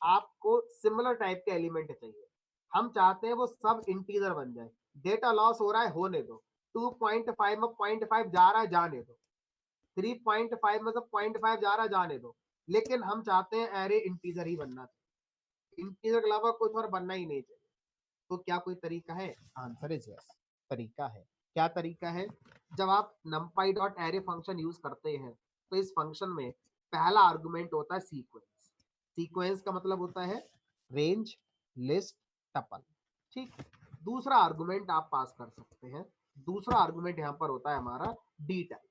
आपको similar type के element चाहिए, हम चाहते हैं वो सब इंटीजर बन जाए। डेटा लॉस हो रहा है, होने दो। 2.5 में 0.5 जा रहा है, जाने दो। 3.5 में से 0.5 जा रहा है, जाने दो। लेकिन हम चाहते हैं एरे इंटीजर ही बनना चाहिए, इंटीजर के अलावा कुछ और बनना ही नहीं चाहिए। तो क्या कोई तरीका है? आंसर इज यस, तरीका है। क्या तरीका है? जब आप numpy dot array function use करते हैं तो इस फंक्शन में पहला आर्गुमेंट होता है सीक्वेंस। सीक्वेंस का मतलब होता है रेंज, लिस्ट, टपल। ठीक। दूसरा आर्गुमेंट आप पास कर सकते हैं, दूसरा आर्गुमेंट यहां पर होता है हमारा डी टाइप।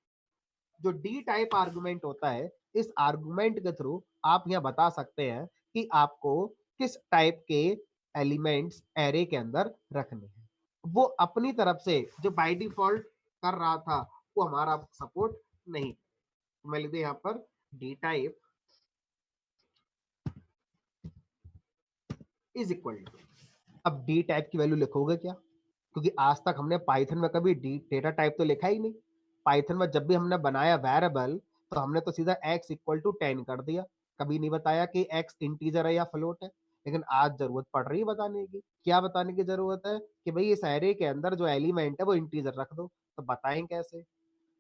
जो डी टाइप आर्गुमेंट होता है, इस आर्गुमेंट के थ्रू आप यहां बता सकते हैं कि आपको किस टाइप के एलिमेंट्स एरे के अंदर रखने हैं। वो अपनी तरफ से जो बाय डिफॉल्ट कर रहा था वो हमारा सपोर्ट नहीं। मैं लिख दे यहां पर D type is equal to, अब डी टाइप की वैल्यू लिखोगे क्या? क्योंकि आज तक हमने पाइथन में कभी डी डेटा टाइप तो लिखा ही नहीं। पाइथन में जब भी हमने बनाया वेरिएबल तो हमने तो सीधा x इक्वल टू 10 कर दिया, कभी नहीं बताया कि x इंटीजर है या फ्लोट है। लेकिन आज जरूरत पड़ रही है बताने की। क्या बताने की जरूरत है? कि भाई इस एरे के अंदर जो एलिमेंट है वो इंटीजर रख दो। तो बताएं कैसे?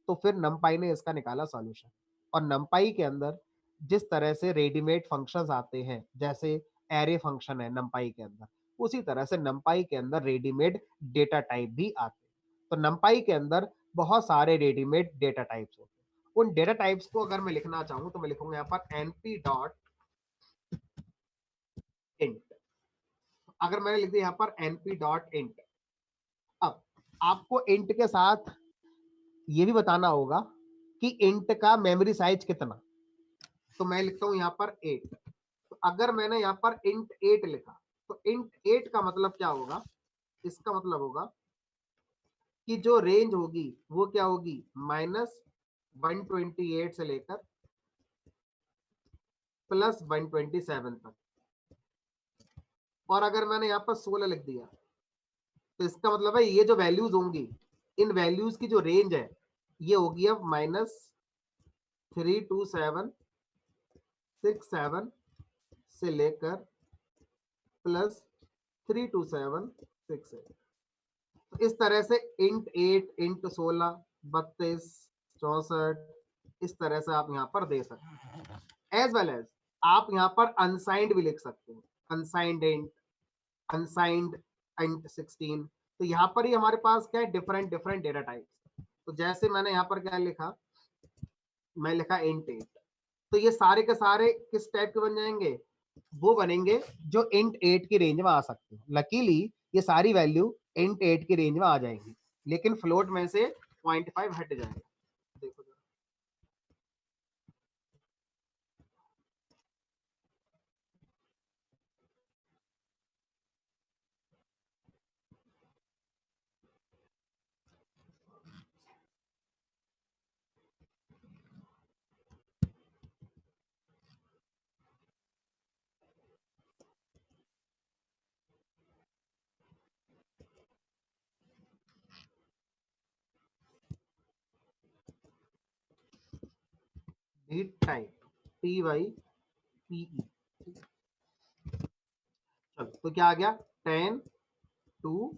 तो फिर नमपाई ने इसका निकाला सॉल्यूशन। और नमपाई के अंदर जिस तरह से रेडीमेड फंक्शंस आते हैं, जैसे एरे फंक्शन है नमपाई के अंदर, उसी तरह से नमपाई के अंदर रेडीमेड डेटा टाइप भी आते हैं। तो नमपाई के अंदर बहुत सारे रेडीमेड डेटा टाइप्स होते हैं। उन डेटा टाइप्स को अगर मैं लिखना चाहूं तो मैं लिखूंगा यहाँ पर np डॉट इंट। अगर मैंने लिख दिया यहाँ पर np डॉट इंट, अब आपको इंट के साथ ये भी बताना होगा कि इंट का मेमोरी साइज कितना। तो मैं लिखता हूं यहाँ पर 8। तो अगर मैंने यहाँ पर इंट 8 लिखा तो इंट 8 का मतलब क्या होगा? इसका मतलब होगा कि जो रेंज होगी वो क्या होगी, -128 से लेकर +127 तक। और अगर मैंने यहाँ पर 16 लिख दिया तो इसका मतलब है ये जो वैल्यूज होंगी, इन वैल्यूज की जो रेंज है ये होगी अब -32767 से लेकर +32768। तो इस तरह से इंट 8, इंट 16, 32, 64, इस तरह से आप यहाँ पर दे सकते हैं। एज वेल एज आप यहाँ पर अनसाइंड भी लिख सकते हैं, अनसाइंड इंट, अनसाइंड इंट 16। तो यहाँ पर ही हमारे पास क्या है, डिफरेंट डिफरेंट डेटा टाइप्स। तो जैसे मैंने यहाँ पर क्या लिखा, मैं लिखा इंट 8। तो ये सारे के सारे किस टाइप के बन जाएंगे? वो बनेंगे जो इंट 8 की रेंज में आ सकते हैं। लकीली ये सारी वैल्यू इंट 8 की रेंज में आ जाएंगी, लेकिन फ्लोट में से 0.5 हट जाएगा। देखो हीट टाइप TYPE। चलो तो क्या आ गया, 10 2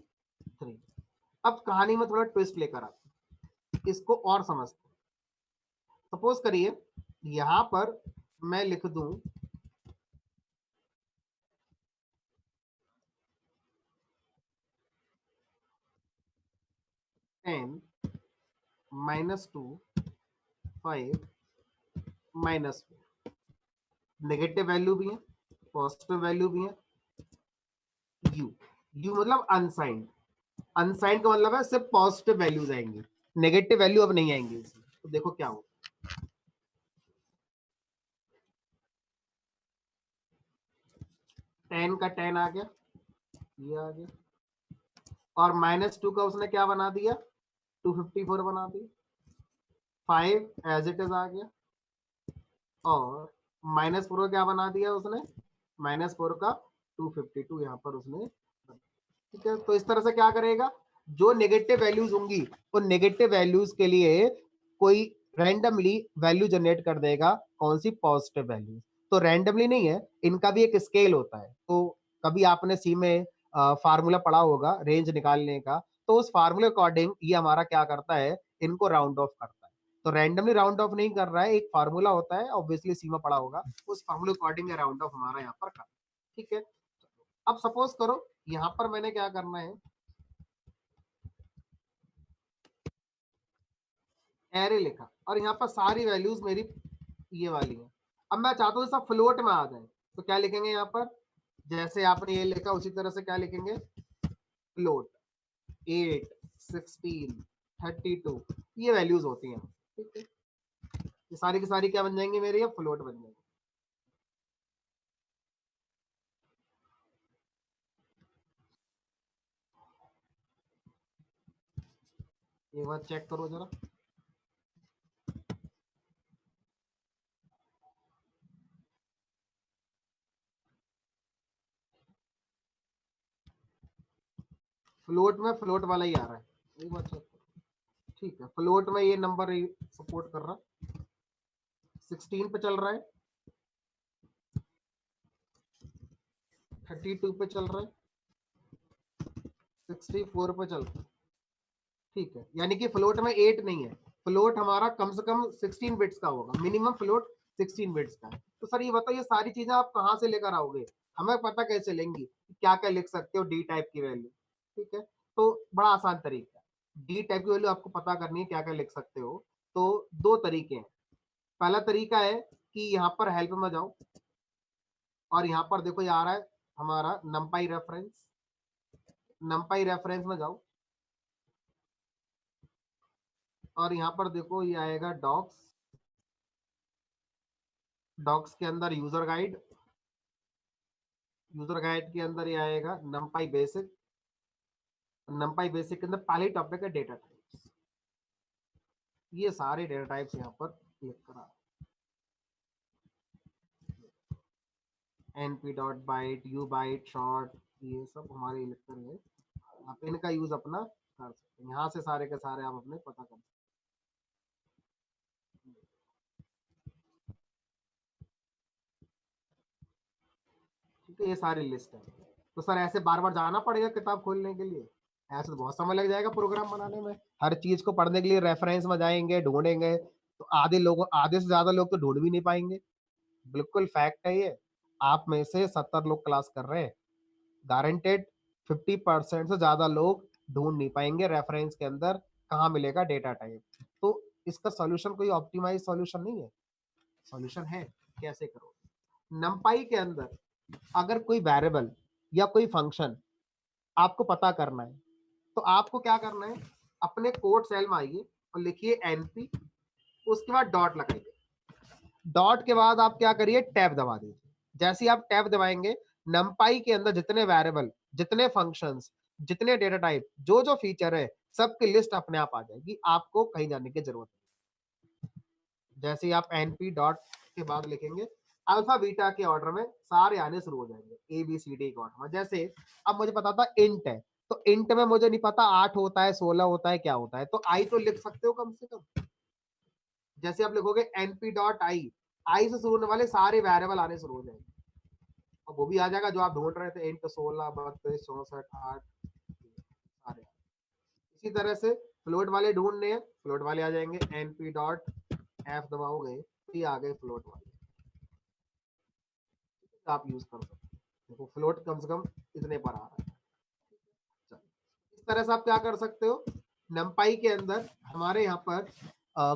3। अब कहानी में थोड़ा ट्विस्ट लेकर आते हैं, इसको और समझते हैं। सपोज करिए यहां पर मैं लिख दूं 10 -2 5 -4। नेगेटिव वैल्यू भी है, पॉजिटिव वैल्यू भी है। यू, यू मतलब अनसाइंड। अनसाइंड का मतलब है सिर्फ पॉजिटिव वैल्यूज आएंगी, नेगेटिव वैल्यू अब नहीं आएंगी इसमें। तो देखो क्या हो, 10 का 10 आ गया, ये आ गया। और -2 का उसने क्या बना दिया, 254 बना दिया। 5 एज इट इज आ गया। और -4 का क्या बना दिया उसने, -4 का 252 यहाँ पर उसने। ठीक है, तो इस तरह से क्या करेगा, जो नेगेटिव वैल्यूज होंगी उन नेगेटिव वैल्यूज के लिए कोई रैंडमली वैल्यू जनरेट कर देगा, कौन सी, पॉजिटिव वैल्यूज। तो रैंडमली नहीं है, इनका भी एक स्केल होता है। तो कभी आपने सी में फार्मूला पढ़ा होगा रेंज निकालने का, तो उस फार्मूले अकॉर्डिंग ये हमारा क्या करता है, इनको राउंड ऑफ करता है। तो रैंडमली राउंड ऑफ नहीं कर रहा है, एक फार्मूला होता है, ऑब्वियसली सी में पढ़ा होगा, उस फार्मूले अकॉर्डिंग राउंड ऑफ हमारा यहाँ पर करता है। ठीक है, अब सपोज करो यहाँ पर मैंने क्या करना है, एरे लिखा और यहाँ पर सारी वैल्यूज मेरी ये वाली है। अब मैं चाहता हूँ सब फ्लोट में आ जाए, तो क्या लिखेंगे यहाँ पर, जैसे आपने ये लिखा उसी तरह से क्या लिखेंगे, फ्लोट 8, 16, 32, ये वैल्यूज होती हैं। ठीक है, ये सारी की सारी क्या बन जाएंगी मेरी, अब फ्लोट बन जाएंगी। एक बार चेक करो जरा, फ्लोट में फ्लोट वाला ही आ रहा है, एक बार चेक करो। ठीक है, फ्लोट में ये नंबर सपोर्ट कर रहा है, 16 पे चल रहा है, 32 पे चल रहा है, 64 पे चल रहा है। ठीक है, यानी कि फ्लोट में 8 नहीं है, फ्लोट हमारा कम से कम 16 बिट्स का होगा, मिनिमम फ्लोट 16 बिट्स का है। तो सर ये बताओ, ये सारी चीजें आप कहाँ से लेकर आओगे, हमें पता कैसे लेंगी क्या क्या लिख सकते हो डी टाइप की वैल्यू। ठीक है, तो बड़ा आसान तरीका है, डी टाइप की वैल्यू आपको पता करनी है क्या क्या लिख सकते हो। तो दो तरीके हैं, पहला तरीका है कि यहाँ पर हेल्प में जाओ और यहाँ पर देखो ये आ रहा है हमारा नंपाई रेफरेंस, नंपाई रेफरेंस में जाओ और यहाँ पर देखो ये आएगा डॉक्स, डॉक्स के अंदर यूजर गाइड, यूजर गाइड के अंदर ये आएगा नंपाई बेसिक, नंपाई बेसिक के अंदर पहले टॉपिक है डेटा टाइप्स। ये सारे डेटा टाइप्स यहाँ पर क्लिक करा, np dot byte, ubyte, short, ये सब हमारे इलेक्टर है। आप इनका यूज अपना कर सकते हैं, यहाँ से सारे के सारे आप अपने पता कर सकते हैं। ठीक है, ये सारी लिस्ट है। तो सर ऐसे बार बार जाना पड़ेगा किताब खोलने के लिए, ऐसे तो बहुत समय लग जाएगा प्रोग्राम बनाने में, हर चीज को पढ़ने के लिए रेफरेंस में जाएंगे ढूंढेंगे, तो आधे से ज्यादा लोग तो ढूंढ भी नहीं पाएंगे। बिल्कुल फैक्ट है ये, आप में से 70 लोग क्लास कर रहे हैं, गारंटेड 50% से ज्यादा लोग ढूंढ नहीं पाएंगे रेफरेंस के अंदर कहाँ मिलेगा डेटा टाइप। तो इसका सॉल्यूशन कोई ऑप्टिमाइज सॉल्यूशन नहीं है, सॉल्यूशन है, कैसे करो। नंपाई के अंदर अगर कोई वेरिएबल या कोई फंक्शन आपको पता करना है, तो आपको क्या करना है, अपने कोड सेल में आइए और लिखिए एनपी, उसके बाद डॉट लगाइए, डॉट के बाद आप क्या करिए, टैब दबा दीजिए। जैसे ही आप टैब दबाएंगे, नंपाई के अंदर जितने वेरिएबल, जितने फंक्शंस, जितने डेटा टाइप, जो जो फीचर है, सबकी लिस्ट अपने आप आ जाएगी, आपको कहीं जाने की जरूरत नहीं। जैसे ही आप एनपी डॉट के बाद लिखेंगे, अल्फा बीटा के ऑर्डर में सारे आने शुरू हो जाएंगे, ए बी सी डी के ऑर्डर में। जैसे अब मुझे पता था इंट है, तो इंट में मुझे नहीं पता 8 होता है, 16 होता है, क्या होता है, तो आई तो लिख सकते हो कम से कम। जैसे आप लिखोगे np डॉट आई से शुरू होने वाले सारे वेरिएबल आने शुरू हो जाएंगे, और वो भी आ जाएगा जो आप ढूंढ रहे थे, इंट 16, 32, 64, 8 सारे। इसी तरह से फ्लोट वाले ढूंढने हैं, फ्लोट वाले आ जाएंगे, np डॉट एफ दबाओगे तो ये आ गए फ्लोट वाले, आप यूज कर सकते हैं। देखो फ्लोट कम से कम इतने पर आ रहा है। इस तरह से आप क्या कर सकते हो, नंपाई के अंदर हमारे यहाँ पर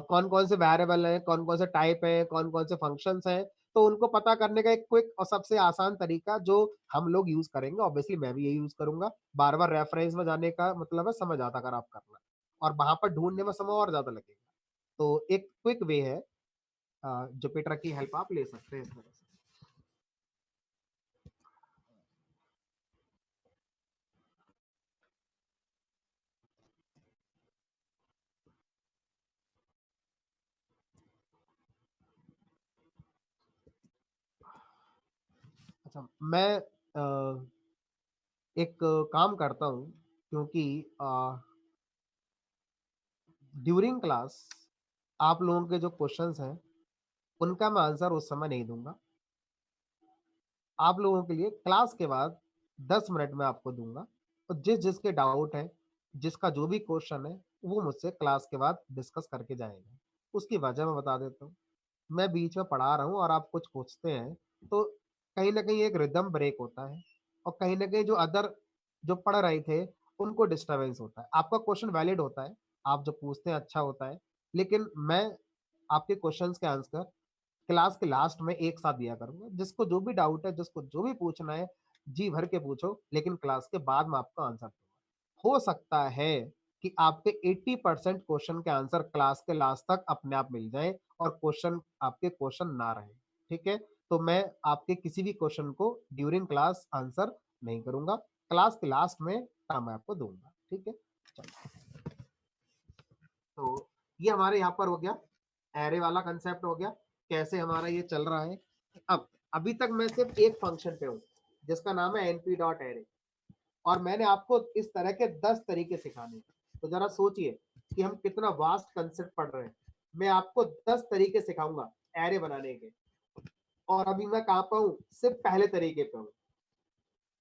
कौन कौन से वेरिएबल है, कौन कौन से टाइप है, कौन कौन से फंक्शंस हैं, तो उनको पता करने का एक क्विक और सबसे आसान तरीका जो हम लोग यूज करेंगे, ऑब्वियसली मैं भी यही यूज करूंगा, बार बार रेफरेंस में जाने का मतलब है समय ज्यादा अगर आप करना, और वहां पर ढूंढने में समय और ज्यादा लगेगा। तो एक क्विक वे है, जुपिटर की हेल्प आप ले सकते हैं इस तरह से। अच्छा, मैं एक काम करता हूँ, क्योंकि ड्यूरिंग क्लास आप लोगों के जो क्वेश्चंस हैं उनका मैं आंसर उस समय नहीं दूंगा, आप लोगों के लिए क्लास के बाद 10 मिनट में आपको दूंगा, और जिसके डाउट है, जिसका जो भी क्वेश्चन है, वो मुझसे क्लास के बाद डिस्कस करके जाएगा। उसकी वजह मैं बता देता हूँ। मैं बीच में पढ़ा रहा हूँ और आप कुछ पूछते हैं, तो कहीं ना कहीं एक रिदम ब्रेक होता है, और कहीं ना कहीं जो अदर जो पढ़ रहे थे उनको डिस्टरबेंस होता है। आपका क्वेश्चन वैलिड होता है, आप जो पूछते हैं अच्छा होता है, लेकिन मैं आपके क्वेश्चंस के आंसर क्लास के लास्ट में एक साथ दिया करूंगा। जिसको जो भी डाउट है, जिसको जो भी पूछना है, जी भर के पूछो, लेकिन क्लास के बाद में आपका आंसर दूंगा। हो सकता है कि आपके 80% क्वेश्चन के आंसर क्लास के लास्ट तक अपने आप मिल जाए, और क्वेश्चन आपके क्वेश्चन ना रहे। ठीक है, तो मैं आपके किसी भी क्वेश्चन को ड्यूरिंग क्लास आंसर नहीं करूंगा, क्लास के लास्ट में टाइम आपको दूंगा। ठीक है, चलो। तो ये हमारे यहाँ पर हो गया, एरे वाला कंसेप्ट हो गया, कैसे हमारा ये चल रहा है। अब अभी तक मैं सिर्फ एक फंक्शन पे हूँ, जिसका नाम है np डॉट एरे, और मैंने आपको इस तरह के 10 तरीके सिखाने। तो जरा सोचिए कि हम कितना वास्ट कंसेप्ट पढ़ रहे हैं। मैं आपको 10 तरीके सिखाऊंगा एरे बनाने के, और अभी मैं कहाँ पे हूँ, सिर्फ पहले तरीके पे हूँ।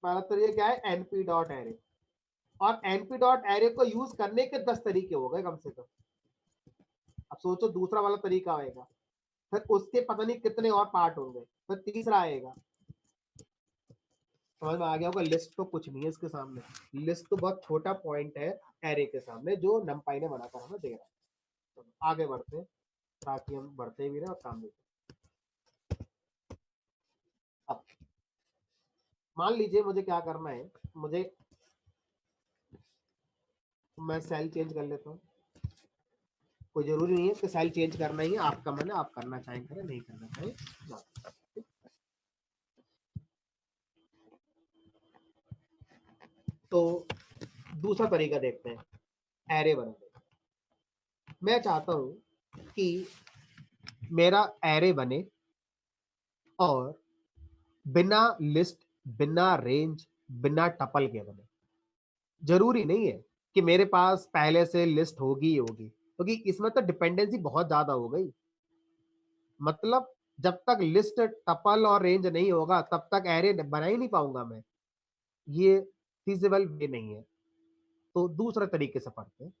पहला तरीका क्या है, np डॉट एरे, और np डॉट एरे को यूज करने के 10 तरीके हो गए कम से कम। अब सोचो दूसरा वाला तरीका आएगा, फिर उसके पता नहीं कितने और पार्ट होंगे, फिर तीसरा आएगा। समझ में आ गया होगा, लिस्ट तो कुछ नहीं है इसके सामने, लिस्ट तो बहुत छोटा पॉइंट है एरे के सामने, जो नमपाई ने बनाकर हमें दे रहा है। तो आगे बढ़ते हैं, ताकि हम बढ़ते भी रहे और काम भी करें। अब मान लीजिए मुझे क्या करना है, मुझे, मैं सेल चेंज कर लेता हूँ। कोई जरूरी नहीं है कि सेल चेंज करना ही है, आपका मन है, आप करना चाहें करें, नहीं करना चाहें। तो दूसरा तरीका देखते हैं एरे बनाने का। मैं चाहता हूं कि मेरा एरे बने, और बिना लिस्ट, बिना रेंज, बिना टपल के बने। जरूरी नहीं है कि मेरे पास पहले से लिस्ट होगी ही होगी, क्योंकि इसमें तो डिपेंडेंसी बहुत ज्यादा हो गई। मतलब जब तक लिस्ट, टपल और रेंज नहीं होगा, तब तक एरे बना ही नहीं पाऊंगा मैं। ये फिजिबल वे नहीं है। तो दूसरे तरीके से पढ़ते हैं।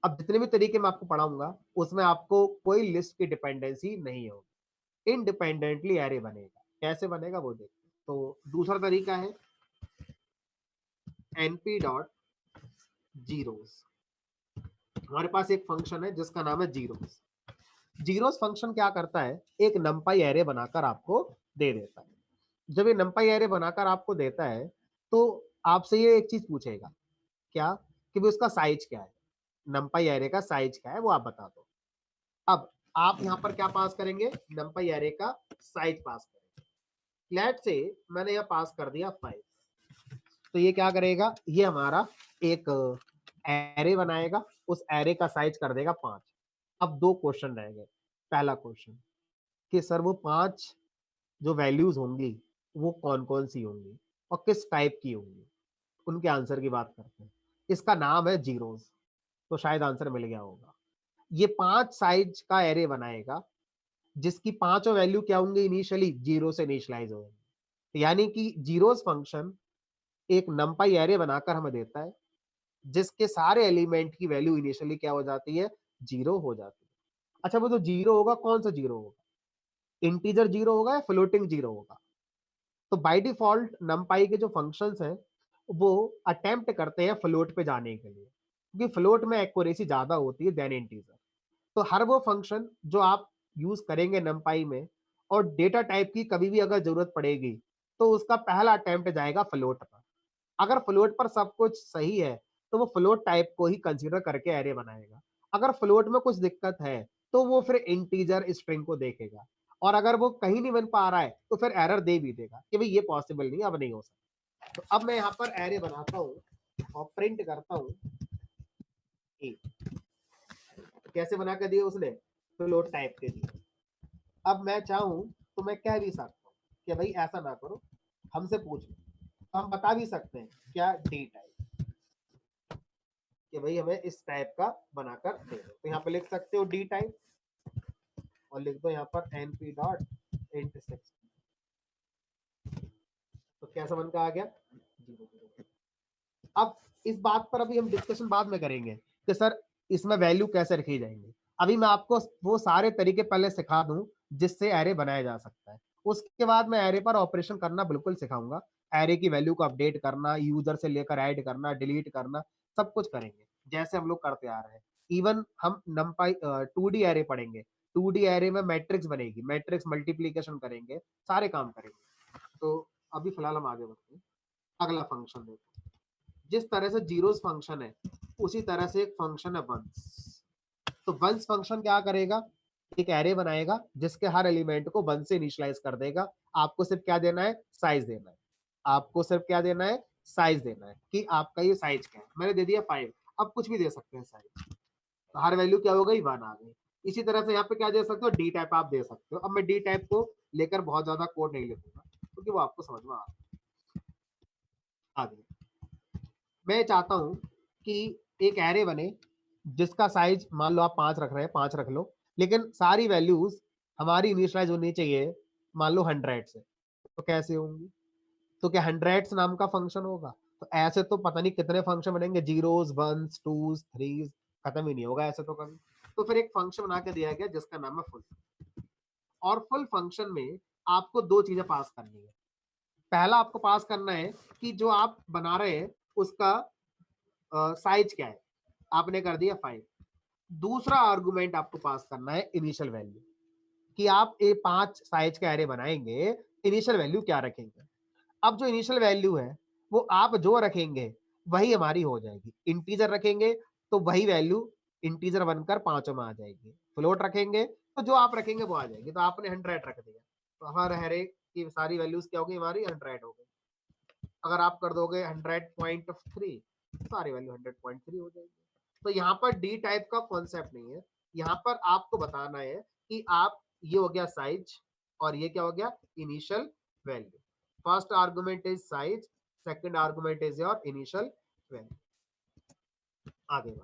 अब जितने भी तरीके मैं आपको पढ़ाऊंगा, उसमें आपको कोई लिस्ट की डिपेंडेंसी नहीं होगी, इंडिपेंडेंटली एरे बनेगा। कैसे बनेगा वो देखते हैं। तो दूसरा तरीका है np डॉट जीरोस। हमारे पास एक फंक्शन है जिसका नाम है जीरोस। जीरोस फंक्शन क्या करता है, एक नंपाई एरे बनाकर आपको दे देता है। जब ये नंपाई एरे बनाकर आपको देता है, तो आपसे ये एक चीज पूछेगा, क्या, कि भी उसका साइज क्या है, नंपाई एरे का साइज क्या है, वो आप बता दो। अब आप यहाँ पर क्या पास करेंगे, नंपाई एरे का साइज पास करेंगे। लेट से मैंने यहाँ पास कर दिया 5, तो ये क्या करेगा, ये हमारा एक एरे बनाएगा, उस एरे का साइज कर देगा 5। अब दो क्वेश्चन रह गए। पहला क्वेश्चन कि सर वो 5 जो वैल्यूज होंगी, वो कौन कौन सी होंगी और किस टाइप की होंगी, उनके आंसर की बात करते हैं। इसका नाम है जीरोस। तो शायद आंसर मिल गया होगा। ये 5 साइज का एरे बनाएगा, जिसकी पांचों वैल्यू क्या होंगे, इनिशियली जीरो से इनिशियलाइज होंगे। यानी कि जीरोस फंक्शन एक नंपाई एरे बनाकर हमें देता है, जिसके सारे एलिमेंट की वैल्यू इनिशियली क्या हो जाती है, जीरो हो जाती है। अच्छा, वो जो जीरो होगा, कौन सा जीरो होगा, इंटीजर जीरो होगा या फ्लोटिंग जीरो होगा। तो बाय डिफॉल्ट नमपाई के जो फंक्शंस हैं, वो अटेम्प्ट करते हैं फ्लोट पे जाने के लिए, क्योंकि फ्लोट में एक्यूरेसी ज्यादा होती है देन इंटीजर। तो हर वो फंक्शन जो आप यूज करेंगे नमपाई में, और डेटा टाइप की कभी भी अगर जरूरत पड़ेगी, तो उसका पहला अटेम्प्ट जाएगा फ्लोट पर। अगर फ्लोट पर सब कुछ सही है, तो वो फ्लोट टाइप को ही कंसीडर करके एरे बनाएगा। अगर फ्लोट में कुछ दिक्कत है, तो वो फिर इंटीजर स्ट्रिंग को देखेगा, और अगर वो कहीं नहीं बन पा रहा है, तो फिर एरर दे भी देगा कि भाई ये पॉसिबल नहीं, अब नहीं हो सकता। तो अब मैं यहाँ पर एरे बनाता हूँ और प्रिंट करता हूँ ए। कैसे बना कर दिया उसने, फ्लोट टाइप के दिए। अब मैं चाहूँ तो मैं कह भी सकता हूँ कि भाई ऐसा ना करो, हमसे पूछ लो। तो हम बता भी सकते हैं क्या, डी टाइप, कि भाई हमें इस टाइप का बनाकर दे दो। तो यहाँ पे लिख सकते हो डी टाइप, और लिख दो यहाँ पर np डॉट इंट 6। कैसा 1 का आ गया 0 0। अब इस बात पर अभी हम डिस्कशन बाद में करेंगे कि सर इसमें वैल्यू कैसे रखी जाएंगे। अभी मैं आपको वो सारे तरीके पहले सिखा दूं जिससे एरे बनाया जा सकता है, उसके बाद मैं एरे पर ऑपरेशन करना बिल्कुल सिखाऊंगा। एरे की वैल्यू को अपडेट करना, यूजर से लेकर ऐड करना, डिलीट करना, सब कुछ करेंगे जैसे हम लोग करते आ रहे हैं। इवन हम नंपाई 2D एरे पढ़ेंगे, 2D एरे में मैट्रिक्स बनेगी, मैट्रिक्स मल्टीप्लीकेशन करेंगे, सारे काम करेंगे। तो अभी फिलहाल हम आगे बढ़ते हैं। अगला फंक्शन देखो, जिस तरह से जीरोस फंक्शन है उसी तरह से एक फंक्शन है वंस। तो वंस फंक्शन क्या करेगा, एक एरे बनाएगा जिसके हर एलिमेंट को 1 से इनिशियलाइज कर देगा। आपको सिर्फ क्या देना है, साइज देना है। आपको सिर्फ क्या देना है, साइज देना है कि आपका ये साइज क्या है। मैंने दे दिया 5, अब कुछ भी दे सकते हैं साइज, तो हर वैल्यू क्या हो गई 1 आ गई। इसी तरह से यहाँ पे क्या दे सकते हो, डी टाइप आप दे सकते हो। अब मैं डी टाइप को लेकर बहुत ज्यादा कोड नहीं लिखूंगा क्योंकि वो आपको समझ में आ गई। मैं चाहता हूं कि एक एरे बने जिसका साइज मान लो आप 5 रख रहे हैं, 5 रख लो, लेकिन सारी वैल्यूज हमारी इनिशियलाइज होनी चाहिए मान लो 100 से। तो कैसे होंगी, तो क्या 100 नाम का फंक्शन होगा। तो ऐसे तो पता नहीं कितने फंक्शन बनेंगे, जीरोस वंस टूज थ्रीज, खत्म ही नहीं होगा ऐसे तो कभी। तो फिर एक फंक्शन बना के दिया गया जिसका नाम है फुल। और फुल फंक्शन में आपको दो चीजें पास करनी है। पहला आपको पास करना है कि जो आप बना रहे हैं उसका साइज क्या है, आपने कर दिया 5। दूसरा आर्गुमेंट आपको पास करना है इनिशियल वैल्यू, कि आप ये 5 साइज के एरे बनाएंगे, इनिशियल वैल्यू क्या रखेंगे। अब जो इनिशियल वैल्यू है वो आप जो रखेंगे वही हमारी हो जाएगी। इंटीजर रखेंगे तो वही वैल्यू इंटीजर बनकर 5 में आ जाएगी। फ्लोट रखेंगे तो जो आप रखेंगे वो आ जाएगी। तो आपने 100 रख दिया तो हर एरे की सारी वैल्यूज क्या होगी, हमारी 100 हो गई। अगर आप कर दोगे 100.3, सारी वैल्यू 100.3 हो जाएगी। तो यहाँ पर डी टाइप का कॉन्सेप्ट नहीं है, यहाँ पर आपको बताना है कि आप, ये हो गया साइज और ये क्या हो गया, initial value. First argument is size, second argument is your initial value. आगे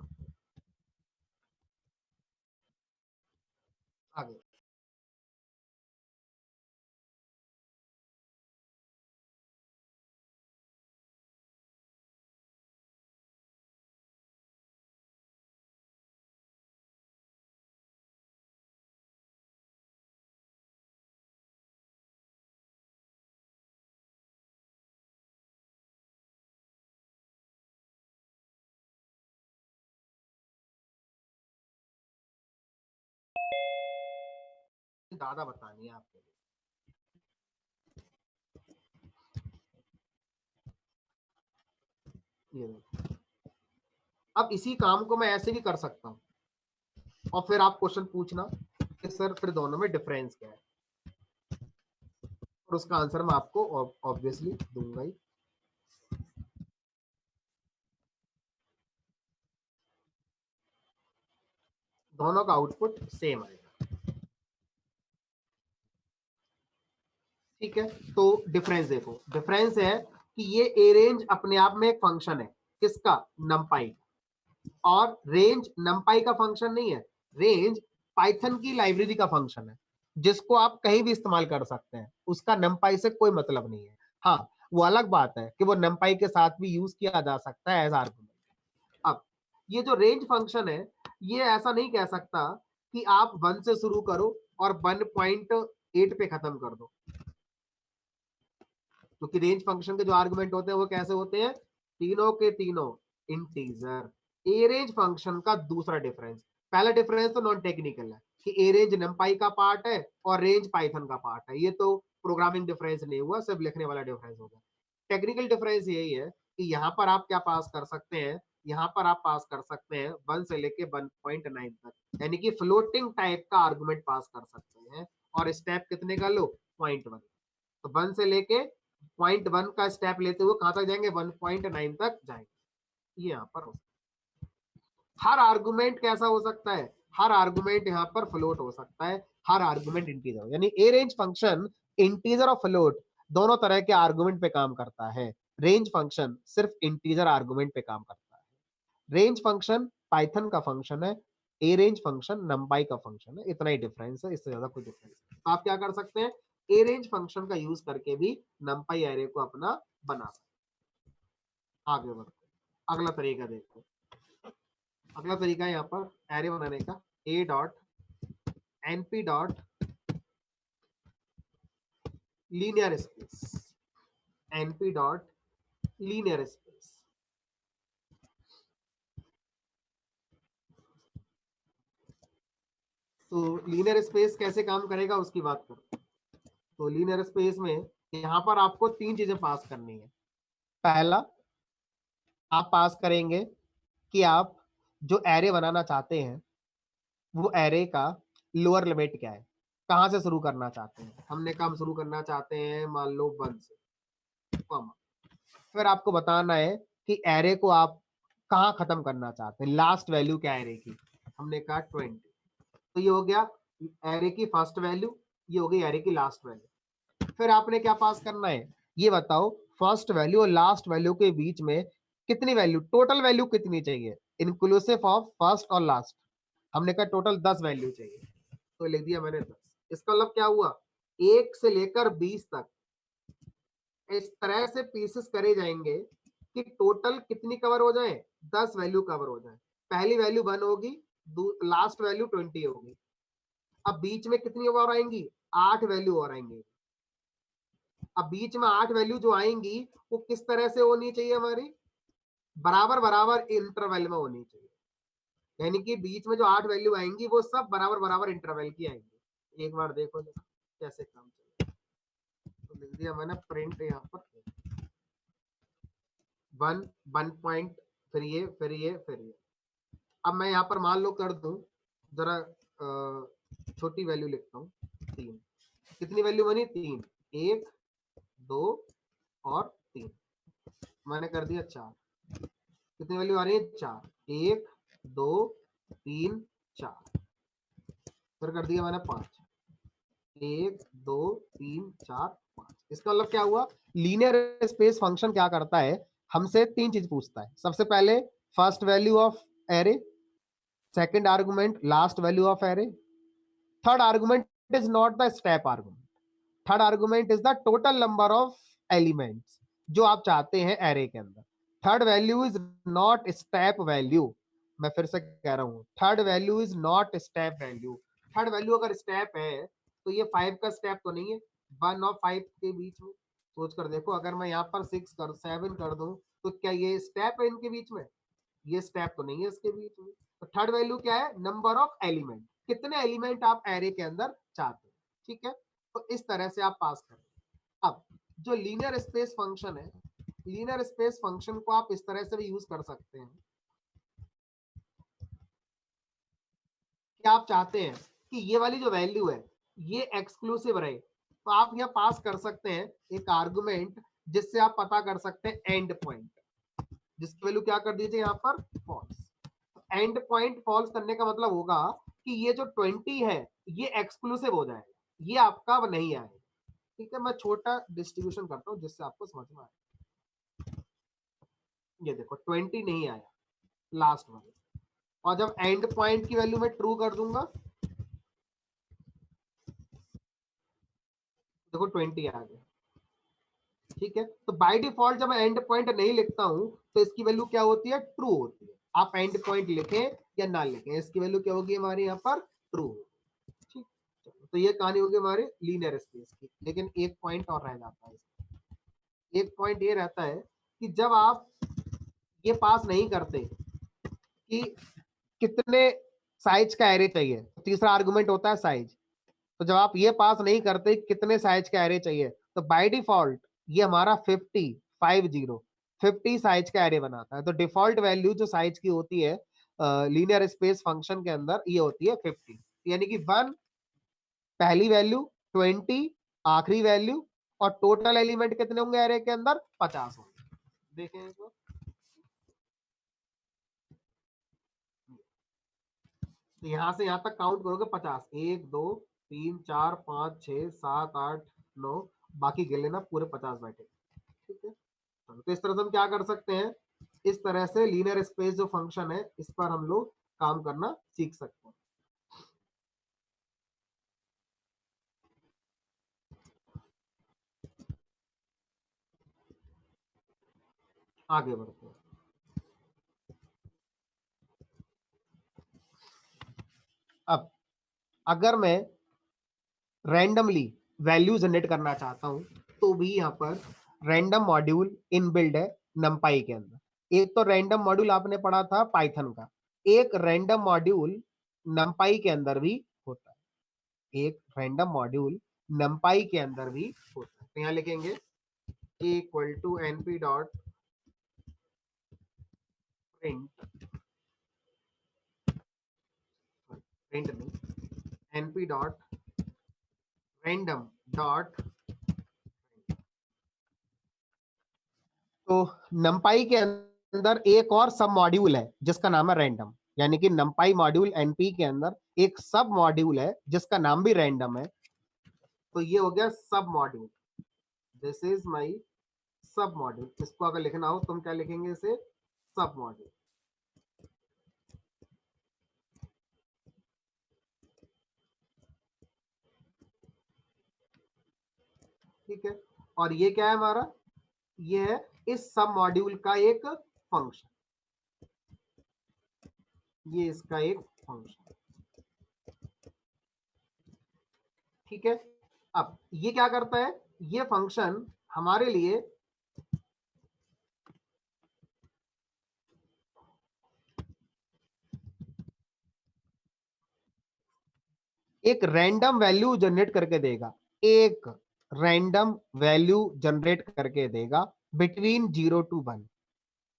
आगे ज्यादा बतानी है आपको। ये अब इसी काम को मैं ऐसे भी कर सकता हूँ और फिर आप क्वेश्चन पूछना कि सर फिर दोनों में डिफरेंस क्या है, और उसका आंसर मैं आपको ऑब्वियसली दूंगा ही। दोनों का आउटपुट सेम आएगा। ठीक है, तो डिफरेंस देखो, डिफरेंस है कि ये ए रेंज अपने आप में एक फंक्शन है, किसका, नमपाई। और रेंज नमपाई का फंक्शन नहीं है, रेंज पाइथन की लाइब्रेरी का फंक्शन है जिसको आप कहीं भी इस्तेमाल कर सकते हैं, उसका नमपाई से कोई मतलब नहीं है। हाँ, वो अलग बात है कि वो नमपाई के साथ भी यूज किया जा सकता है एज आर्गुमेंट। अब ये जो रेंज फंक्शन है, ये ऐसा नहीं कह सकता कि आप 1 से शुरू करो और 1.8 पे खत्म कर दो, क्योंकि रेंज फंक्शन के जो आर्गुमेंट होते हैं वो कैसे होते हैं, तीनों के तीनों इंटीजर। ए रेंज फंक्शन का दूसरा डिफरेंस, पहला डिफरेंस तो नॉन टेक्निकल है कि ए रेंज नमपाई का पार्ट है और रेंज पाइथन का पार्ट है, ये तो प्रोग्रामिंग डिफरेंस नहीं हुआ, सिर्फ लिखने वाला डिफरेंस होगा। टेक्निकल डिफरेंस यही है कि यहाँ पर आप क्या पास कर सकते हैं, यहाँ पर आप पास कर सकते हैं 1 से लेके 1.9 तक, यानी कि फ्लोटिंग टाइप का आर्गुमेंट पास कर सकते हैं। और स्टेप कितने का लो, 0.1। तो 1 से लेके 0.1 का स्टेप लेते हुए कहां तक जाएंगे, 1.9 तक जाएंगे। ये यहाँ पर हो सकता है। हर आर्गुमेंट कैसा हो सकता है, हर आर्गुमेंट यहाँ पर फ्लोट हो सकता है, हर आर्गुमेंट इंटीजर, यानी ए रेंज फंक्शन इंटीजर और फ्लोट दोनों तरह के आर्गुमेंट पे काम करता है। रेंज फंक्शन सिर्फ इंटीजर आर्गुमेंट पे काम करता है। रेंज फंक्शन पाइथन का फंक्शन है, ए रेंज फंक्शन नंपाई का फंक्शन है। इतना ही डिफरेंस है, इससे ज्यादा कोई डिफरेंस नहीं। आप क्या कर सकते हैं, अरेंज फंक्शन का यूज करके भी numpy एरे को अपना बना सकते। आगे बढ़ते अगला तरीका देखो। अगला तरीका है यहाँ पर एरे बनाने का, a dot np dot linear space, np dot linear space. तो लीनियर स्पेस कैसे काम करेगा उसकी बात करते हैं। तो लीनियर स्पेस में यहाँ पर आपको तीन चीजें पास करनी है। पहला आप पास करेंगे कि आप जो एरे बनाना चाहते हैं वो एरे का लोअर लिमिट क्या है, कहां से शुरू करना चाहते हैं। हमने काम शुरू करना चाहते हैं मान लो 1 से, कॉमा। फिर आपको बताना है कि एरे को आप कहां खत्म करना चाहते हैं, लास्ट वैल्यू क्या है एरे की। हमने कहा 20। तो ये हो गया एरे की फर्स्ट वैल्यू, ये हो गई एरे की लास्ट वैल्यू। फिर आपने क्या पास करना है, ये बताओ फर्स्ट वैल्यू और लास्ट वैल्यू के बीच में कितनी वैल्यू, टोटल वैल्यू कितनी चाहिए इंक्लूसिव ऑफ फर्स्ट और लास्ट। हमने कहा टोटल 10 वैल्यू चाहिए, तो लिख दिया मैंने 10। इसका मतलब क्या हुआ, 1 से लेकर 20 तक इस तरह से पीसेस करे जाएंगे कि टोटल कितनी कवर हो जाए, 10 वैल्यू कवर हो जाए। पहली वैल्यू 1 होगी, लास्ट वैल्यू 20 होगी। अब बीच में कितनी और आएंगी, 8 वैल्यू और आएंगी। अब बीच में 8 वैल्यू जो आएंगी वो किस तरह से होनी चाहिए, हमारी बराबर बराबर इंटरवल में होनी चाहिए। यानी कि बीच में जो 8 वैल्यू आएंगी वो सब बराबर बराबर इंटरवल की आएंगी। एक बार देखो कैसे काम चलेगा। तो लिख दिया मैंने प्रिंट यहाँ पर 1 पॉइंट, फिर ये फिर ये फिर ये। अब मैं यहाँ पर मान लो कर दूं, जरा छोटी वैल्यू लिखता हूँ 3। कितनी वैल्यू बनी, 3, 1 2 और 3। मैंने कर दिया 4। कितनी वैल्यू आ रही है, 4, 1 2 3 4। फिर कर दिया मैंने 5, 1 2 3 4 5। इसका मतलब क्या हुआ, लीनियर स्पेस फंक्शन क्या करता है, हमसे तीन चीज पूछता है। सबसे पहले first value of array, second argument last value of array, third argument is not the step argument, third argument is the total number of elements जो आप चाहते हैं एरे के अंदर। Third value is not step value. मैं फिर से कह रहा हूं, third value is not step value. Third value अगर स्टेप है तो ये 5 का स्टेप तो नहीं है, 1 और 5 के बीच में। सोच कर देखो, अगर मैं यहाँ पर 6 कर 7 कर दूं तो क्या ये स्टेप है इनके बीच में, ये स्टेप तो नहीं है इसके बीच में। तो थर्ड वैल्यू क्या है, नंबर ऑफ एलिमेंट, कितने एलिमेंट आप एरे के अंदर चाहते हैं। ठीक है, तो इस तरह से आप पास करें। अब जो लीनियर स्पेस फंक्शन है, लीनियर स्पेस फंक्शन को आप इस तरह से भी यूज कर सकते हैं कि आप चाहते हैं कि ये वाली जो वैल्यू है ये एक्सक्लूसिव रहे, तो आप यह पास कर सकते हैं एक आर्गुमेंट जिससे आप पता कर सकते हैं एंड पॉइंट, जिसकी वैल्यू क्या कर दीजिए यहाँ पर फॉल्स। एंड पॉइंट फॉल्स करने का मतलब होगा कि ये जो 20 है ये एक्सक्लूसिव हो जाएगा, ये आपका अब नहीं आएगा। ठीक है, मैं छोटा डिस्ट्रीब्यूशन करता हूं जिससे आपको समझ में आए। ये देखो 20 नहीं आया लास्ट वाले, और जब एंड पॉइंट की वैल्यू मैं ट्रू कर दूंगा, देखो 20 आ गया। ठीक है, तो बाय डिफॉल्ट जब मैं एंड पॉइंट नहीं लिखता हूं तो इसकी वैल्यू क्या होती है, ट्रू होती है। आप एंड पॉइंट लिखें या ना लिखें, इसकी वैल्यू क्या होगी हमारे यहाँ पर, ट्रू। ठीक, तो ये कहानी होगी हमारे लीनियर स्पेस की। लेकिन एक पॉइंट और रह जाता है, एक पॉइंट ये रहता है कि जब आप ये पास नहीं करते कि कितने साइज का एरे चाहिए, तीसरा आर्गुमेंट होता है साइज। तो जब आप ये पास नहीं करते कितने साइज का एरे चाहिए, तो बाय डिफॉल्ट ये हमारा 50 साइज का एरे बनाता है। तो डिफॉल्ट वैल्यू जो साइज की होती है लीनियर स्पेस फंक्शन के अंदर ये होती है 50। यानी कि 1 पहली वैल्यू, 20 आखिरी वैल्यू, और टोटल एलिमेंट कितने होंगे एरे के अंदर, 50 होंगे। देखें इसको, तो यहां से यहां तक काउंट करोगे 50, 1 2 3 4 5 6 7 8 9, बाकी गिन लेना, पूरे 50 बैठे। ठीक है, तो इस तरह से हम क्या कर सकते हैं, इस तरह से लीनियर स्पेस जो फंक्शन है इस पर हम लोग काम करना सीख सकते हैं। आगे बढ़ते हैं। अब अगर मैं रैंडमली वैल्यू जनरेट करना चाहता हूं तो भी यहाँ पर रैंडम मॉड्यूल इनबिल्ड है numpy के अंदर। एक तो रैंडम मॉड्यूल आपने पढ़ा था पाइथन का, एक रैंडम मॉड्यूल numpy के अंदर भी होता है, एक रैंडम मॉड्यूल numpy के अंदर भी होता है। तो यहाँ लिखेंगे equal to np dot print, print में np डॉट रैंडम डॉट। तो numpy के अंदर एक और सब मॉड्यूल है जिसका नाम है रैंडम, यानी कि numpy मॉड्यूल np के अंदर एक सब मॉड्यूल है जिसका नाम भी रैंडम है। तो ये हो गया सब मॉड्यूल, दिस इज माई सब मॉड्यूल। इसको अगर लिखना हो तुम क्या लिखेंगे, इसे सब मॉड्यूल। ठीक है, और ये क्या है हमारा, ये है इस सब मॉड्यूल का एक फंक्शन, ये इसका एक फंक्शन। ठीक है, अब ये क्या करता है, ये फंक्शन हमारे लिए एक रैंडम वैल्यू जनरेट करके देगा, एक रैंडम वैल्यू जनरेट करके देगा बिटवीन 0 to 1।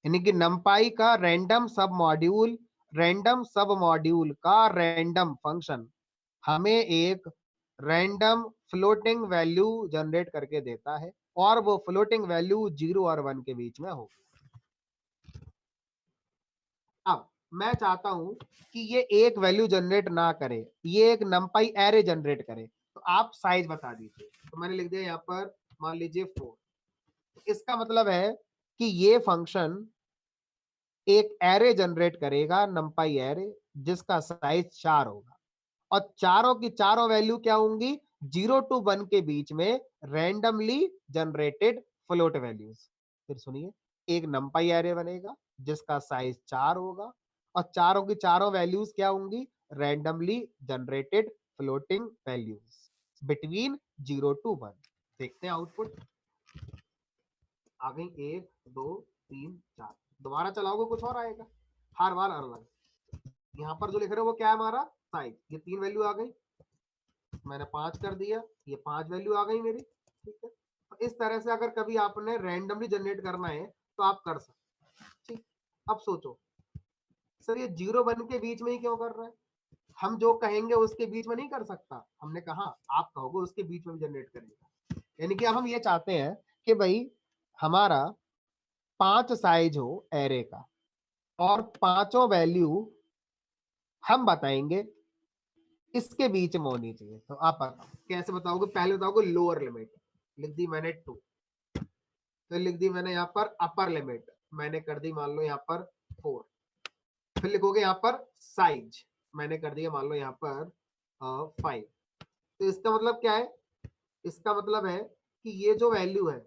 यानी कि numpy का रैंडम सब मॉड्यूल का रैंडम फंक्शन हमें एक रैंडम फ्लोटिंग वैल्यू जनरेट करके देता है, और वो फ्लोटिंग वैल्यू 0 और 1 के बीच में होगी। अब मैं चाहता हूं कि ये एक वैल्यू जनरेट ना करे, ये एक numpy एरे जनरेट करे, तो आप साइज बता दीजिए। तो मैंने लिख दिया यहाँ पर, मान लीजिए 4। इसका मतलब है कि ये फंक्शन एक एरे जनरेट करेगा, numpy एरे, जिसका साइज 4 होगा, और चारों की चारों वैल्यू क्या होंगी, 0 to 1 के बीच में रैंडमली जनरेटेड फ्लोट वैल्यूज। फिर सुनिए, एक numpy एरे बनेगा जिसका साइज 4 होगा, और चारों की चारों वैल्यूज क्या होंगी, randomly generated floating values between 0 to 1। देखते हैं आउटपुट, आ गई 1 2 3 4। दोबारा चलाओगे कुछ और आएगा, हर बार अलग। यहाँ पर जो लिख रहे हो वो क्या है, हमारा साइज, ये 3 वैल्यू आ गई, मैंने 5 कर दिया, ये 5 वैल्यू आ गई मेरी। ठीक है, तो इस तरह से अगर कभी आपने रैंडमली जनरेट करना है तो आप कर सकते। ठीक, अब सोचो सर ये 0 1 के बीच में ही क्यों कर रहा है, हम जो कहेंगे उसके बीच में नहीं कर सकता, हमने कहा आप कहोगे उसके बीच में भी जनरेट करेगा। यानी कि अब हम ये चाहते हैं कि भाई हमारा 5 साइज हो एरे का, और पांचों वैल्यू हम बताएंगे इसके बीच में होनी चाहिए। तो आप बताओ कैसे बताओगे, पहले बताओगे लोअर लिमिट, लिख दी मैंने 2, फिर लिख दी मैंने यहाँ पर अपर लिमिट, मैंने कर दी मान लो यहाँ पर 4, फिर लिखोगे यहाँ पर साइज, मैंने कर दिया मान लो यहाँ पर 5। तो इसका मतलब क्या है, इसका मतलब है कि ये जो वैल्यू है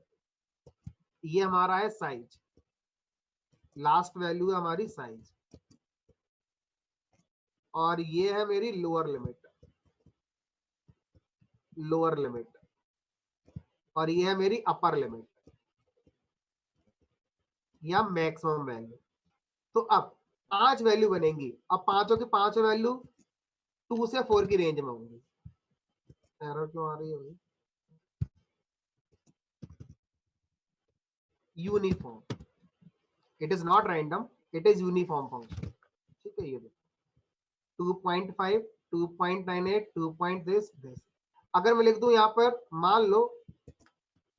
ये हमारा है साइज, लास्ट वैल्यू है हमारी साइज, और ये है मेरी लोअर लिमिट, लोअर लिमिट, और ये है मेरी अपर लिमिट या मैक्सिमम वैल्यू। तो अब 5 वैल्यू बनेंगी, अब पांचों की पांचों वैल्यू 2 से 4 की रेंज में होंगी। एरर क्यों आ रही है भाई, uniform, it is not random, it is uniform function. ठीक है, ये देखो 2.5 2.98 2 दिस। अगर मैं लिख दूं यहाँ पर, मान लो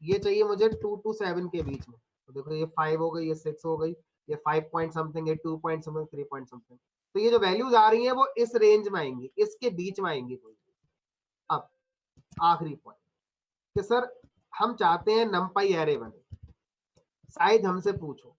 ये चाहिए मुझे 2 to 7 के बीच में, तो देखो ये 5 हो गई, ये 6 हो गई, ये 5 पॉइंट समथिंग, ये 2 पॉइंट समथिंग, 3 पॉइंट समथिंग। तो ये जो वैल्यूज आ रही है वो इस रेंज में आएंगी, इसके बीच में आएंगी कोई। अब आखिरी पॉइंट कि सर हम चाहते हैं numpy एरे बने, साइज हमसे पूछो,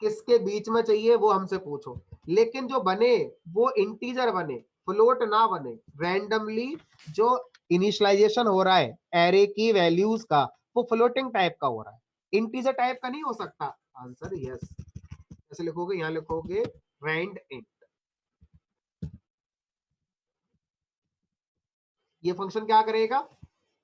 किसके बीच में चाहिए वो हमसे पूछो, लेकिन जो बने वो इंटीजर बने, फ्लोट ना बने, रैंडमली जो इनिशियलाइजेशन हो रहा है एरे की वैल्यूज का वो फ्लोटिंग टाइप का हो रहा है। इंटीजर टाइप का नहीं हो सकता? Answer yes. कैसे लिखोगे? यहाँ लिखोगे रैंड इंट। ये फंक्शन क्या करेगा?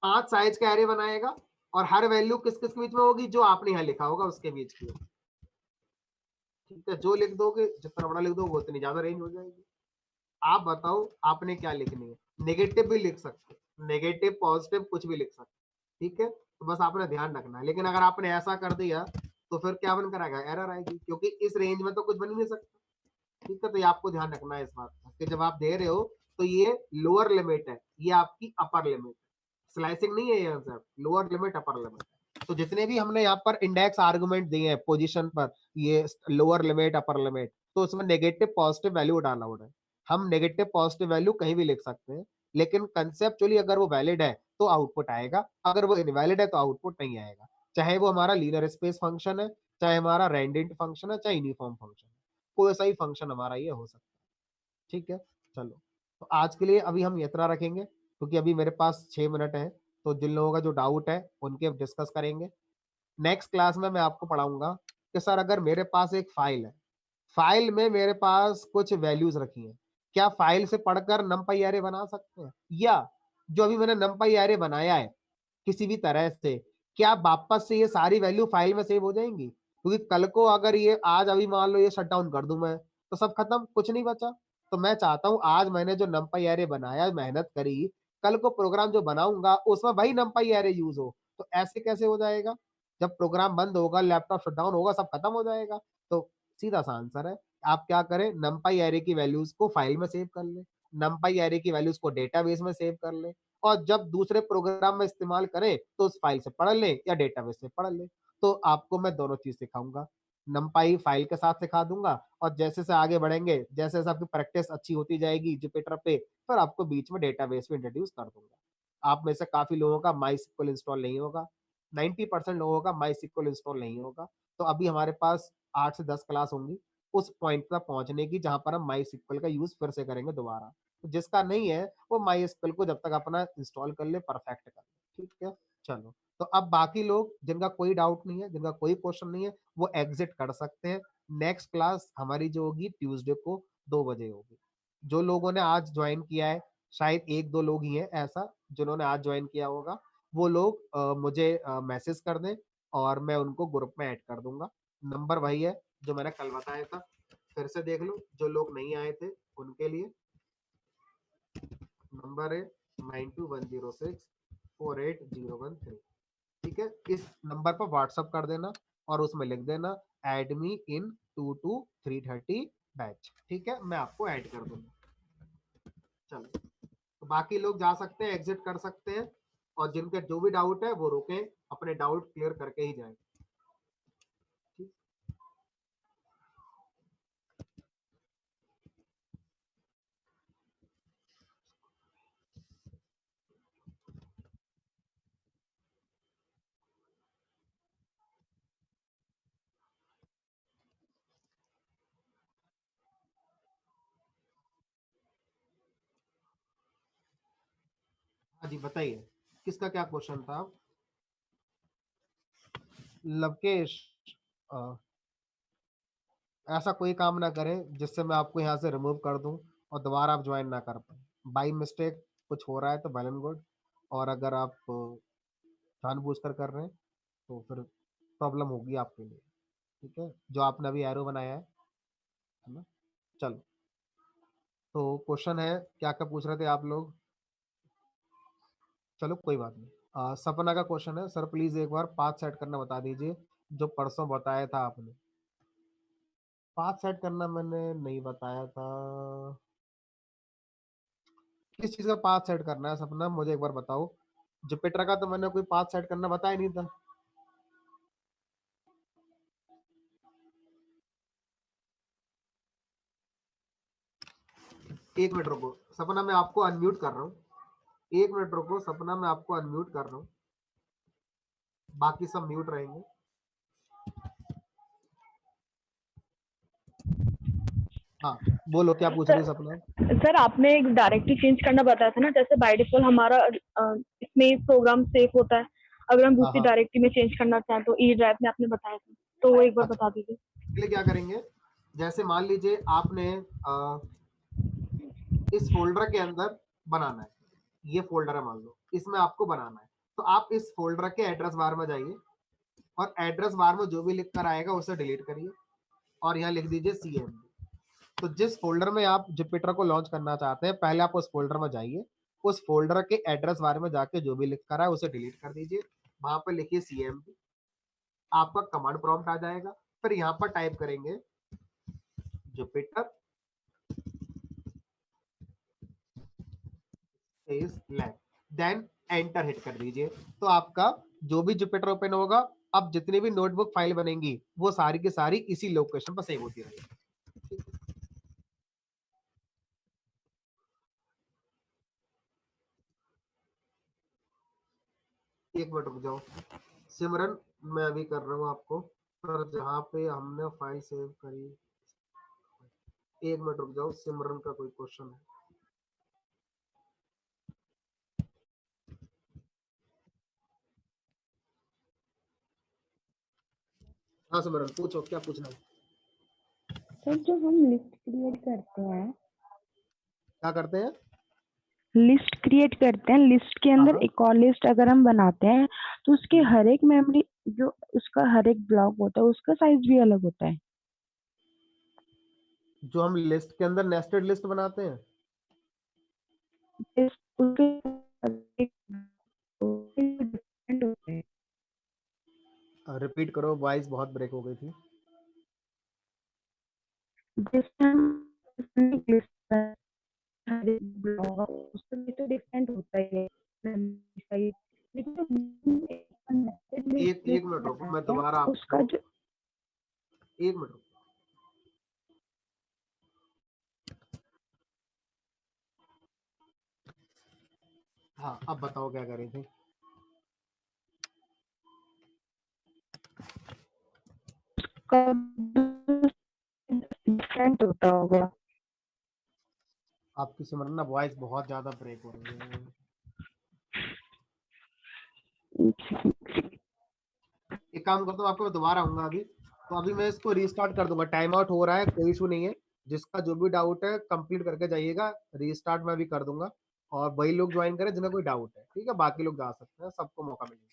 5 साइज का एरे बनाएगा और हर वैल्यू किस किस के बीच में होगी? जो आपने यहाँ लिखा होगा उसके बीच की। ठीक है, जो लिख दोगे, जितना बड़ा लिख दोगे उतनी ज्यादा रेंज हो जाएगी। आप बताओ आपने क्या लिखनी है? नेगेटिव भी लिख सकते, नेगेटिव पॉजिटिव कुछ भी लिख सकते। ठीक है, तो बस आपने ध्यान रखना है। लेकिन अगर आपने ऐसा कर दिया तो फिर क्या बन कर आएगा? एरर आएगी, क्योंकि इस रेंज में तो कुछ बन ही नहीं सकता। ठीक है, तो ये आपको ध्यान रखना है इस बात का कि जब आप दे रहे हो तो ये लोअर लिमिट है, ये आपकी अपर लिमिट, स्लाइसिंग नहीं है ये answer, lower limit upper limit. तो जितने भी हमने यहाँ पर इंडेक्स आर्गुमेंट दिए हैं पोजीशन पर, ये लोअर लिमिट अपर लिमिट, तो उसमें नेगेटिव पॉजिटिव वैल्यू डालना होता है। हम नेगेटिव पॉजिटिव वैल्यू कहीं भी लिख सकते हैं, लेकिन कंसेप्चुअली अगर वो वैलिड है तो आउटपुट आएगा, अगर वो इनवैलिड है तो आउटपुट नहीं आएगा। चाहे वो हमारा लीनियर स्पेस फंक्शन है, चाहे हमारा रेंडेंट फंक्शन है, चाहे यूनिफॉर्म फंक्शन है, कोई सा ही फंक्शन हमारा ये हो सकता है। ठीक है, चलो, तो आज के लिए अभी हम इतना रखेंगे, क्योंकि अभी मेरे पास 6 मिनट है। तो जिन लोगों का जो डाउट है उनके डिस्कस करेंगे। नेक्स्ट क्लास में मैं आपको पढ़ाऊंगा कि सर अगर मेरे पास एक फाइल है, फाइल में मेरे पास कुछ वैल्यूज रखी हैं, क्या फाइल से पढ़कर नमपाई एरे बना सकते हैं? या जो अभी मैंने नमपाई एरे बनाया है किसी भी तरह से, क्या वापस से ये सारी वैल्यू फाइल में सेव हो जाएंगी? क्योंकि कल को अगर ये आज अभी मान लो ये शट डाउन कर दूं मैं, तो सब खत्म, कुछ नहीं बचा। तो मैं चाहता हूं आज मैंने जो नमपाई एरे बनाया, मेहनत करी, कल को प्रोग्राम जो बनाऊंगा उसमें वही नमपाई एरे यूज हो। तो ऐसे कैसे हो जाएगा? जब प्रोग्राम बंद होगा, लैपटॉप शट डाउन होगा, सब खत्म हो जाएगा। तो सीधा सा आंसर है, आप क्या करें, नमपाई एरे की वैल्यूज को फाइल में सेव कर ले, नमपाई एरे की वैल्यूज को डेटाबेस में सेव कर ले, और जब दूसरे प्रोग्राम में इस्तेमाल करें तो उस फाइल से पढ़ ले या डेटाबेस से पढ़ ले। तो आपको मैं दोनों चीज सिखाऊंगा, नमपाई फाइल के साथ सिखा दूंगा, और जैसे से आगे बढ़ेंगे, जैसे जैसे आपकी प्रैक्टिस अच्छी होती जाएगी जुपिटर पे, फिर आपको बीच में डेटाबेस भी इंट्रोड्यूस कर दूंगा। आप में से काफी लोगों का माई सिक्वल इंस्टॉल नहीं होगा, 90% लोगों का माई सिक्वल इंस्टॉल नहीं होगा। तो अभी हमारे पास 8 से 10 क्लास होंगी उस पॉइंट पर पहुंचने की, जहां पर हम माई सिक्वल का यूज फिर से करेंगे दोबारा। तो जिसका नहीं है वो माई एसक्यूएल को जब तक अपना इंस्टॉल कर ले, परफेक्ट कर ले। ठीक है, चलो, तो अब बाकी लोग जिनका कोई डाउट नहीं है, जिनका कोई क्वेश्चन नहीं है, वो एग्जिट कर सकते हैं। नेक्स्ट क्लास हमारी जो होगी ट्यूसडे को 2 बजे होगी। जो लोगों ने आज ज्वाइन किया है, शायद 1-2 लोग ही हैं ऐसा जिन्होंने आज ज्वाइन किया होगा, वो लोग मुझे मैसेज कर दें और मैं उनको ग्रुप में ऐड कर दूंगा। नंबर वही है जो मैंने कल बताया था, फिर से देख लो जो लोग नहीं आए थे उनके लिए। नंबर है 9210648013। ठीक है, इस नंबर पर व्हाट्सअप कर देना और उसमें लिख देना add me in 2 to 3:30 batch. ठीक है, मैं आपको ऐड कर दूंगा। चलो, तो बाकी लोग जा सकते हैं, एग्जिट कर सकते हैं, और जिनके जो भी डाउट है वो रुकें, अपने डाउट क्लियर करके ही जाएं। ठीक, हाँ जी, बताइए किसका क्या क्वेश्चन था? लवकेश, अ, ऐसा कोई काम ना करें जिससे मैं आपको यहाँ से रिमूव कर दूं और दोबारा आप ज्वाइन ना कर पाए। बाई मिस्टेक कुछ हो रहा है तो वेल एंड गुड, और अगर आप जानबूझकर कर रहे हैं तो फिर प्रॉब्लम होगी आपके लिए। ठीक है, जो आपने अभी एरो बनाया है ना। चलो, तो क्वेश्चन है, क्या क्या पूछ रहे थे आप लोग? चलो कोई बात नहीं। सपना का क्वेश्चन है, सर प्लीज एक बार पाथ सेट करना बता दीजिए जो परसों बताया था आपने। पाथ सेट करना मैंने नहीं बताया था। किस चीज का पाथ सेट करना है सपना, मुझे एक बार बताओ। जुपिटर का तो मैंने कोई पाथ सेट करना बताया नहीं था। एक मिनट रुको सपना, मैं आपको अनम्यूट कर रहा हूँ। एक मिनट रुको सपना, मैं आपको अनम्यूट कर रहा हूँ, बाकी सब म्यूट रहेंगे। हाँ, बोलो क्या पूछ रही सर सपना? सर आपने एक डायरेक्टली चेंज करना बताया था ना, जैसे बाय डिफॉल्ट हमारा इसमें प्रोग्राम सेव होता है, अगर हम हाँ दूसरी हाँ, डायरेक्टरी में चेंज करना चाहें तो ई ड्राइव में आपने बताया था, तो वो एक बार अच्छा बता दीजिए। इसके लिए क्या करेंगे, जैसे मान लीजिए आपने इस फोल्डर के अंदर बनाना है, ये फोल्डर है मान लो, इसमें आपको बनाना है, तो आप इस फोल्डर के एड्रेस बार में जाइए और एड्रेस बार में जो भी लिख कर आएगा उसे डिलीट करिए और यहाँ लिख दीजिए CMD। तो जिस फोल्डर में आप जुपिटर को लॉन्च करना चाहते हैं, पहले आप उस फोल्डर में जाइए, उस फोल्डर के एड्रेस बार में जाके जो भी लिख कर है उसे डिलीट कर दीजिए, वहां पर लिखिए CMD, आपका कमांड प्रॉम्प्ट आ जाएगा। फिर यहाँ पर टाइप करेंगे Jupyter is lab, then enter hit कर दीजिए। तो आपका जो भी जुपिटर ओपन होगा, अब जितनी भी नोटबुक फाइल बनेंगी वो सारी की सारी इसी लोकेशन पर सेव होती रहेगी। एक मिनट रुक जाओ सिमरन, मैं अभी कर रहा हूँ आपको, पर जहाँ पे हमने फाइल सेव करी, एक मिनट रुक जाओ, सिमरन का कोई क्वेश्चन है। हाँ सिमरन पूछो, क्या पूछना है? सर जो हम लिस्ट क्रिएट करते हैं, क्या करते हैं? लिस्ट क्रिएट करते हैं, लिस्ट के अंदर हाँ एक और लिस्ट अगर हम बनाते हैं तो उसके हाँ, हर एक मेमोरी, जो उसका हर एक ब्लॉक होता है उसका साइज भी अलग होता है। जो हम लिस्ट के अंदर नेस्टेड लिस्ट बनाते हैं, उसके डिफरेंट होते हैं। रिपीट करो, वॉइस बहुत ब्रेक हो गई थी। जैसे हम लिस्ट हर एक ब्लॉक उसका भी तो डिफरेंट होता है साइज, लेकिन जो एक एक लिस्ट मिनट रुको, मैं बनाते हैं दोबारा उसका आपको, जो, एक मिनट रुको। हाँ अब बताओ क्या कर रही थी? डिफरेंट होता होगा। आपकी सिमरन ना वॉइस बहुत ज्यादा ब्रेक हो रही है। एक काम करता हूँ, आपको मैं दोबारा आऊंगा अभी, तो अभी मैं इसको रीस्टार्ट कर दूंगा, टाइम आउट हो रहा है, कोई इशू नहीं है। जिसका जो भी डाउट है कंप्लीट करके जाइएगा, रीस्टार्ट मैं भी कर दूंगा, और वही लोग ज्वाइन करें जिन्हें कोई डाउट है, ठीक है, बाकी लोग जा सकते हैं, सबको मौका मिलेगा।